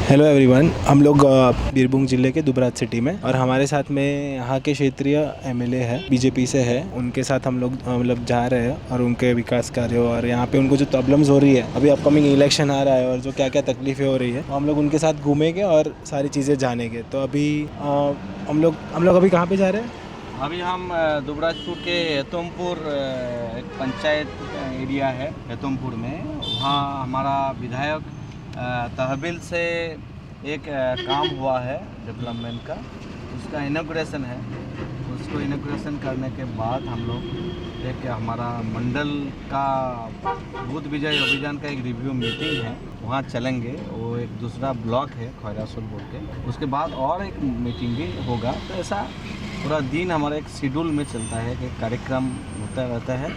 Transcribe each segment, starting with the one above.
Hello everyone, हम लोग बीरभूम ज़िले के दुबराज सिटी में और हमारे साथ में यहाँ के क्षेत्रीय एमएलए है, बीजेपी से है। उनके साथ हम लोग मतलब जा रहे हैं और उनके विकास कार्यों और यहाँ पे उनको जो प्रॉब्लम्स हो रही है, अभी अपकमिंग इलेक्शन आ रहा है और जो क्या क्या तकलीफ़ें हो रही है, हम लोग उनके साथ घूमेंगे और सारी चीज़ें जानेंगे। तो अभी हम लोग अभी कहाँ पर जा रहे हैं? अभी हम दुबराजपुर के हेतमपुर एक पंचायत एरिया है हेतमपुर में, वहाँ हमारा विधायक तहसील से एक काम हुआ है डेवलपमेंट का, उसका इनॉग्रेशन है। उसको इनॉग्रेशन करने के बाद हम लोग एक हमारा मंडल का बूथ विजय अभियान का एक रिव्यू मीटिंग है, वहाँ चलेंगे। वो एक दूसरा ब्लॉक है खैरासुल बोल के, उसके बाद और एक मीटिंग भी होगा। तो ऐसा पूरा दिन हमारा एक शेड्यूल में चलता है कि कार्यक्रम होता रहता है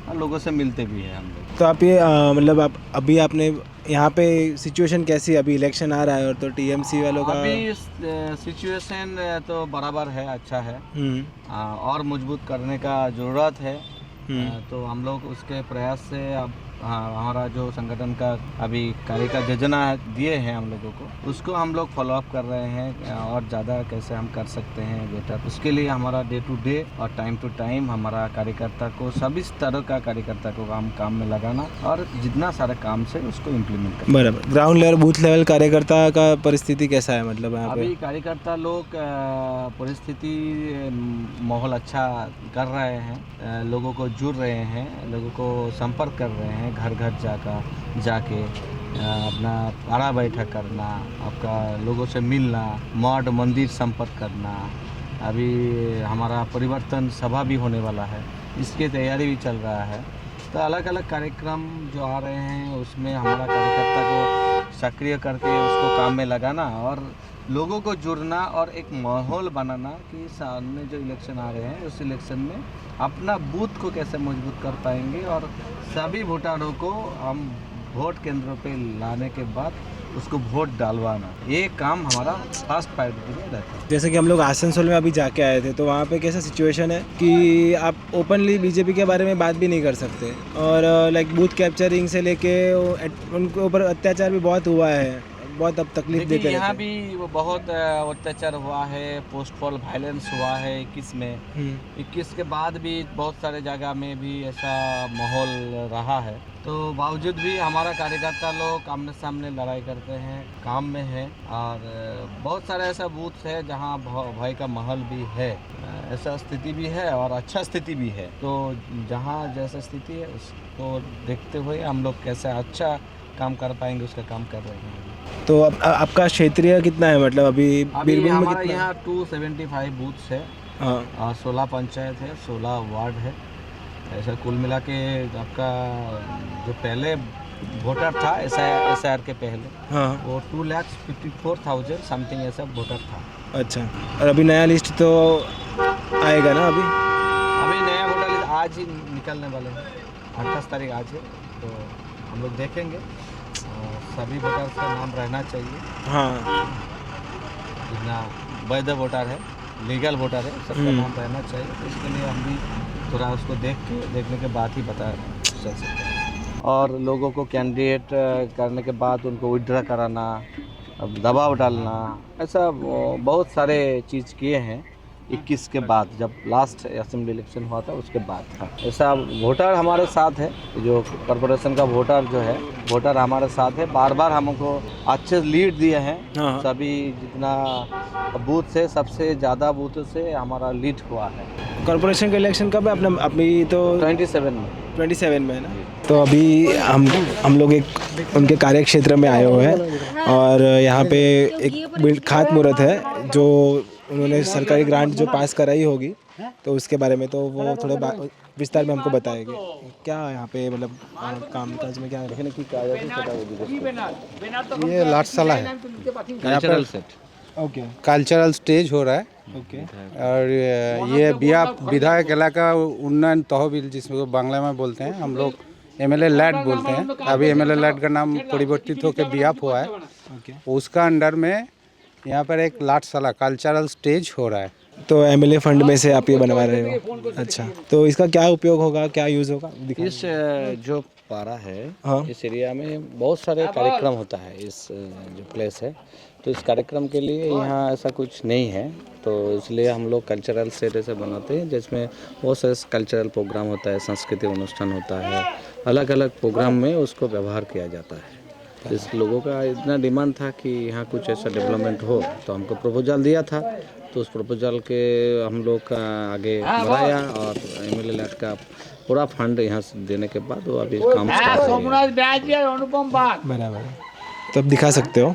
और लोगों से मिलते भी हैं हम लोग। तो आप ये मतलब आप अभी आपने यहाँ पे सिचुएशन कैसी है? अभी इलेक्शन आ रहा है और तो टीएमसी वालों का अभी सिचुएशन तो बराबर है, अच्छा है। और मजबूत करने का ज़रूरत है। तो हम लोग उसके प्रयास से अब हमारा जो संगठन का अभी कार्य का योजना दिए हैं हम लोगों को, उसको हम लोग फॉलो अप कर रहे हैं और ज़्यादा कैसे हम कर सकते हैं बेटर। उसके लिए हमारा डे टू डे और टाइम टू टाइम हमारा कार्यकर्ता को, सभी तरह का कार्यकर्ता को हम काम में लगाना और जितना सारा काम से उसको इम्प्लीमेंट करना। बराबर। ग्राउंड लेवल, बूथ लेवल कार्यकर्ता का परिस्थिति कैसा है? मतलब यहाँ पे अभी कार्यकर्ता लोग परिस्थिति माहौल अच्छा कर रहे हैं, लोगों को जुड़ रहे हैं, लोगों को संपर्क कर रहे हैं, घर घर जाके अपना पारा बैठक करना, आपका लोगों से मिलना, मठ मंदिर संपर्क करना। अभी हमारा परिवर्तन सभा भी होने वाला है, इसकी तैयारी भी चल रहा है। तो अलग अलग कार्यक्रम जो आ रहे हैं उसमें हमारा कार्यकर्ता को सक्रिय करके उसको काम में लगाना और लोगों को जुड़ना और एक माहौल बनाना कि सामने जो इलेक्शन आ रहे हैं उस इलेक्शन में अपना बूथ को कैसे मजबूत कर पाएंगे और सभी वोटरों को हम वोट केंद्रों पे लाने के बाद उसको वोट डालवाना, ये काम हमारा फर्स्ट प्रायोरिटी में रहता है। जैसे कि हम लोग आसनसोल में अभी जाके आए थे, तो वहाँ पे कैसा सिचुएशन है कि आप ओपनली बीजेपी के बारे में बात भी नहीं कर सकते और लाइक बूथ कैप्चरिंग से लेके उनके ऊपर अत्याचार भी बहुत हुआ है, बहुत अब तकलीफ देते हैं। यहाँ भी वो बहुत अत्याचार हुआ है, पोस्टफॉल वायलेंस हुआ है 21 में। 21 के बाद भी बहुत सारे जगह में भी ऐसा माहौल रहा है। तो बावजूद भी हमारा कार्यकर्ता लोग आमने सामने लड़ाई करते हैं, काम में है और बहुत सारे ऐसा बूथ है जहाँ भय का माहौल भी है, ऐसा स्थिति भी है और अच्छा स्थिति भी है। तो जहाँ जैसा स्थिति है उसको देखते हुए हम लोग कैसे अच्छा काम कर पाएंगे उसका काम कर रहे हैं। तो आपका क्षेत्रीय कितना है? मतलब अभी बीरभूम में हमारा कितना? यहाँ 275 बूथ्स है और 16 पंचायत है, 16 वार्ड है। ऐसा कुल मिला के आपका जो पहले वोटर था SIR के पहले, वो 2,54,000 समथिंग ऐसा वोटर था। अच्छा, और अभी नया लिस्ट तो आएगा ना? अभी नया वोटर लिस्ट आज ही निकलने वाले हैं, 28 तारीख आज है। तो हम लोग देखेंगे, सभी वोटर्स का नाम रहना चाहिए। जितना वैध वोटर है, लीगल वोटर है, सबका नाम रहना चाहिए। तो इसके लिए हम भी थोड़ा उसको देखने के बाद ही बता चल सकते हैं। और लोगों को कैंडिडेट करने के बाद उनको विड्रॉ कराना, दबाव डालना, ऐसा बहुत सारे चीज़ किए हैं 21 के बाद, जब लास्ट असेंबली इलेक्शन हुआ था उसके बाद था। ऐसा वोटर हमारे साथ है, जो कॉर्पोरेशन का वोटर जो है, वोटर हमारे साथ है, बार बार हमको अच्छे लीड दिए हैं। सभी जितना बूथ से, सबसे ज़्यादा बूथ से हमारा लीड हुआ है। कॉर्पोरेशन का इलेक्शन कब है? अपना अभी तो 27 में है ना? तो अभी हम लोग एक उनके कार्य क्षेत्र में आए हुए हैं और यहाँ पे एक खातमुहूर्त है जो उन्होंने सरकारी ग्रांट जो पास कराई होगी, तो उसके बारे में तो वो थोड़े विस्तार में हमको बताएंगे। क्या यहाँ पे मतलब काम काज में क्या रखने की ये लाटसाला है, cultural set, okay, cultural stage हो रहा है। ओके। और ये विधायक इलाका उन्नयन तहसील, जिसको बांग्ला में बोलते हैं, हम लोग MLA लैड बोलते हैं। अभी MLA लैड का नाम परिवर्तित होकर बियाप हुआ है। ओके। उसका अंडर में यहाँ पर एक लाटसाला कल्चरल स्टेज हो रहा है। तो एमएलए फंड में से आप ये बनवा रहे हो? अच्छा, तो इसका क्या उपयोग होगा, क्या यूज़ होगा? इस जो पारा है, हाँ। इस एरिया में बहुत सारे कार्यक्रम होता है। इस जो प्लेस है, तो इस कार्यक्रम के लिए यहाँ ऐसा कुछ नहीं है, तो इसलिए हम लोग कल्चरल सेट से बनाते हैं, जिसमें बहुत सारे कल्चरल प्रोग्राम होता है, सांस्कृतिक অনুষ্ঠান होता है, अलग अलग प्रोग्राम में उसको व्यवहार किया जाता है। इस लोगों का इतना डिमांड था कि यहाँ कुछ ऐसा डेवलपमेंट हो, तो हमको प्रपोजल दिया था, तो उस प्रपोजल के हम लोग का आगे बढ़ाया और एमएलए लैट का पूरा फंड यहाँ से देने के बाद वो अभी काम स्टार्ट हो गया। बराबर। तो आप दिखा सकते हो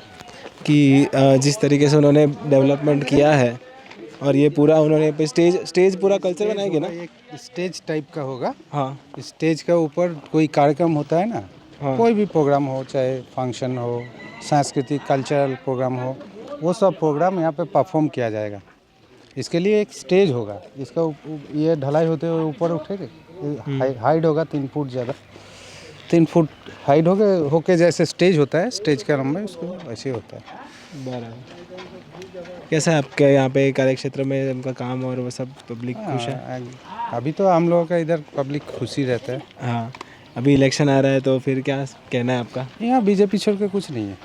कि जिस तरीके से उन्होंने डेवलपमेंट किया है, और ये पूरा उन्होंने स्टेज पूरा कल्चर बनाएंगे ना? एक स्टेज टाइप का होगा। हाँ स्टेज के ऊपर कोई कार्यक्रम होता है ना, हाँ। कोई भी प्रोग्राम हो, चाहे फंक्शन हो, सांस्कृतिक कल्चरल प्रोग्राम हो, वो सब प्रोग्राम यहाँ पे परफॉर्म किया जाएगा। इसके लिए एक स्टेज होगा, इसका ये ढलाई होते हुए ऊपर उठेगा, हाइट होगा 3 फुट ज़्यादा, 3 फुट हाइट होके जैसे स्टेज होता है, स्टेज का लंबाई उसको ऐसे होता है। बराबर। कैसा है आपके यहाँ पे कार्य क्षेत्र में उनका काम और वो सब, पब्लिक खुश है? अभी तो हम लोगों का इधर पब्लिक खुशी रहता है। हाँ, अभी इलेक्शन आ रहा है, तो फिर क्या कहना है आपका? यहाँ बीजेपी छोड़ के कुछ नहीं है,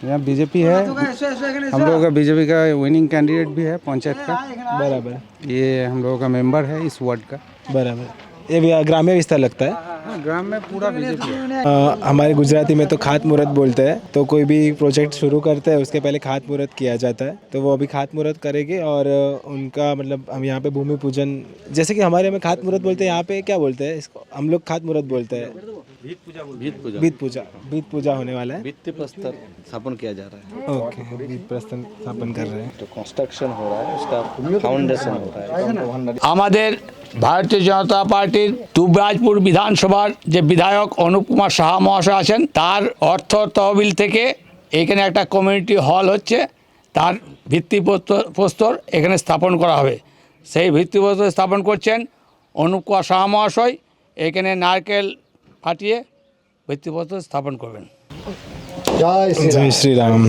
यहाँ बीजेपी है। हम लोगों का बीजेपी का विनिंग कैंडिडेट भी है पंचायत का। बराबर। ये हम लोगों का मेंबर है इस वार्ड का। बराबर। ये भी ग्राम्य विस्तार लगता है? ग्राम में पूरा बीजेपी है। हमारे गुजराती में तो खात मुहूर्त बोलते हैं, तो कोई भी प्रोजेक्ट शुरू करते हैं उसके पहले खात मुहूर्त किया जाता है, तो वो अभी खात मुहूर्त करेंगे और उनका मतलब हम यहाँ पे भूमि पूजन, जैसे कि हमारे में खात मुहूर्त बोलते हैं, यहाँ पे क्या बोलते हैं इसको? हम लोग खात मुहूर्त बोलते हैं। बीत पूजा होने वाला है। भित्ति प्रस्तर स्थापन किया जा रहा है। ओके, बीत प्रस्तर स्थापन कर रहे हैं। तो कंस्ट्रक्शन हो रहा है, उसका फाउंडेशन हो रहा है। আমাদের ভারতীয় জনতা পার্টির দুবরাজপুর বিধানসভার যে বিধায়ক অনুপ কুমার সাহা মহাশয় আছেন, তার অর্থ তহবিল থেকে এখানে একটা কমিউনিটি হল হচ্ছে, তার ভিত্তিপ্রস্তর এখানে স্থাপন করা হবে। সেই ভিত্তিপ্রস্তর স্থাপন করছেন অনুপ কুমার সাহা মহাশয়, এখানে নারকেল ফাটিয়ে ভিত্তিপ্রস্তর স্থাপন করবেন। जय श्री राम।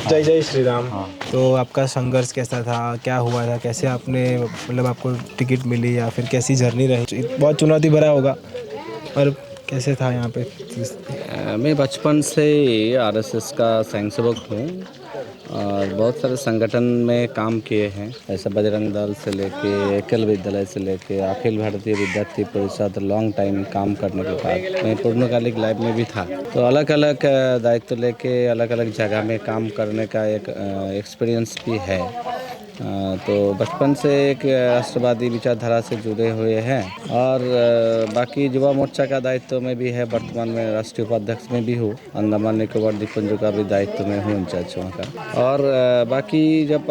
जय श्री राम। तो आपका संघर्ष कैसा था, क्या हुआ था, कैसे आपने मतलब आपको टिकट मिली या फिर कैसी जर्नी रही? बहुत चुनौती भरा होगा, और कैसे था यहाँ पे? मैं बचपन से आरएसएस का स्वयंसेवक हूँ और बहुत सारे संगठन में काम किए हैं, ऐसा बजरंग दल से लेके एकल विद्यालय से लेके अखिल भारतीय विद्यार्थी परिषद, लॉन्ग टाइम काम करने के बाद मैं पूर्णकालिक लाइफ में भी था, तो अलग अलग दायित्व लेके अलग अलग जगह में काम करने का एक एक्सपीरियंस भी है। तो बचपन से एक राष्ट्रवादी विचारधारा से जुड़े हुए हैं और बाकी युवा मोर्चा का दायित्व में भी है, वर्तमान में राष्ट्रीय उपाध्यक्ष में भी हूँ, अंडमान निकोबार द्वीपपुंज का भी दायित्व में हूँ इंचार्ज वहाँ का। और बाकी जब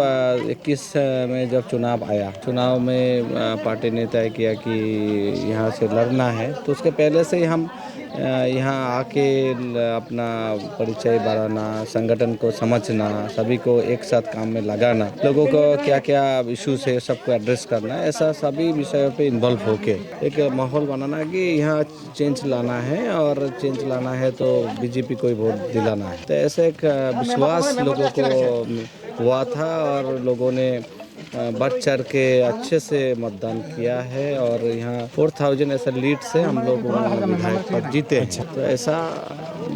21 में जब चुनाव आया, चुनाव में पार्टी ने तय किया कि यहाँ से लड़ना है, तो उसके पहले से ही हम यहाँ आके अपना परिचय बढ़ाना, संगठन को समझना, सभी को एक साथ काम में लगाना, लोगों को क्या क्या इश्यूज है सबको एड्रेस करना, ऐसा सभी विषयों पे इन्वॉल्व होके एक माहौल बनाना कि यहाँ चेंज लाना है और चेंज लाना है तो बीजेपी को ही वोट दिलाना है। तो ऐसे एक विश्वास लोगों को हुआ था और लोगों ने बढ़ चढ़ के अच्छे से मतदान किया है और यहाँ 4000 ऐसा लीड से हम लोग विधायक पद जीते हैं। तो ऐसा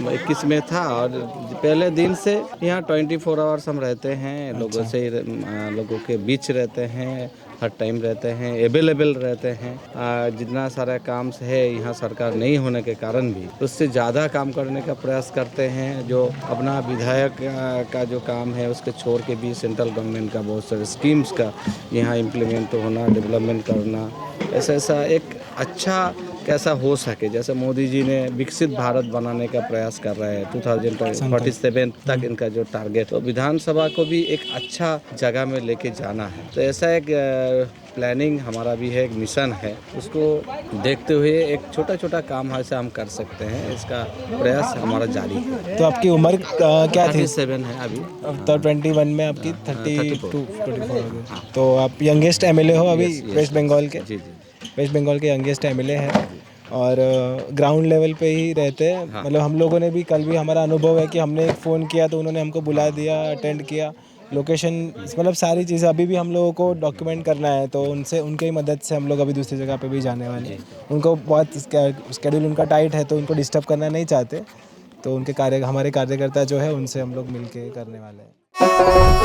21 में था और पहले दिन से यहाँ 24 आवर्स हम रहते हैं, लोगों से लोगों के बीच रहते हैं, हर टाइम रहते हैं, अवेलेबल रहते हैं। जितना सारा काम है यहाँ सरकार नहीं होने के कारण भी उससे ज़्यादा काम करने का प्रयास करते हैं। जो अपना विधायक का जो काम है उसके छोड़ के भी सेंट्रल गवर्नमेंट का बहुत सारे स्कीम्स का यहाँ इम्प्लीमेंट होना, डेवलपमेंट करना, ऐसा एक अच्छा कैसा हो सके। जैसे मोदी जी ने विकसित भारत बनाने का प्रयास कर रहे हैं 2047 तक इनका जो टारगेट, तो विधानसभा को भी एक अच्छा जगह में लेके जाना है। तो ऐसा एक प्लानिंग हमारा भी है, एक मिशन है, उसको देखते हुए एक छोटा छोटा काम ऐसा हम कर सकते हैं, इसका प्रयास हमारा जारी है। तो आपकी उम्र क्या थी? 37 है अभी। तो 21 में आपकी 32 24 हो गई। तो आप यंगेस्ट एमएलए हो अभी वेस्ट बंगाल के? जी जी। वेस्ट बंगाल के यंगेस्ट एमएलए है और ग्राउंड लेवल पे ही रहते हैं। मतलब हम लोगों ने भी कल भी हमारा अनुभव है कि हमने एक फ़ोन किया तो उन्होंने हमको बुला दिया, अटेंड किया, लोकेशन, मतलब सारी चीज़ें अभी भी हम लोगों को डॉक्यूमेंट करना है, तो उनसे उनके ही मदद से हम लोग अभी दूसरी जगह पे भी जाने वाले हैं। उनको बहुत स्केड्यूल उनका टाइट है तो उनको डिस्टर्ब करना नहीं चाहते, तो उनके हमारे कार्यकर्ता जो है उनसे हम लोग मिल के करने वाले हैं।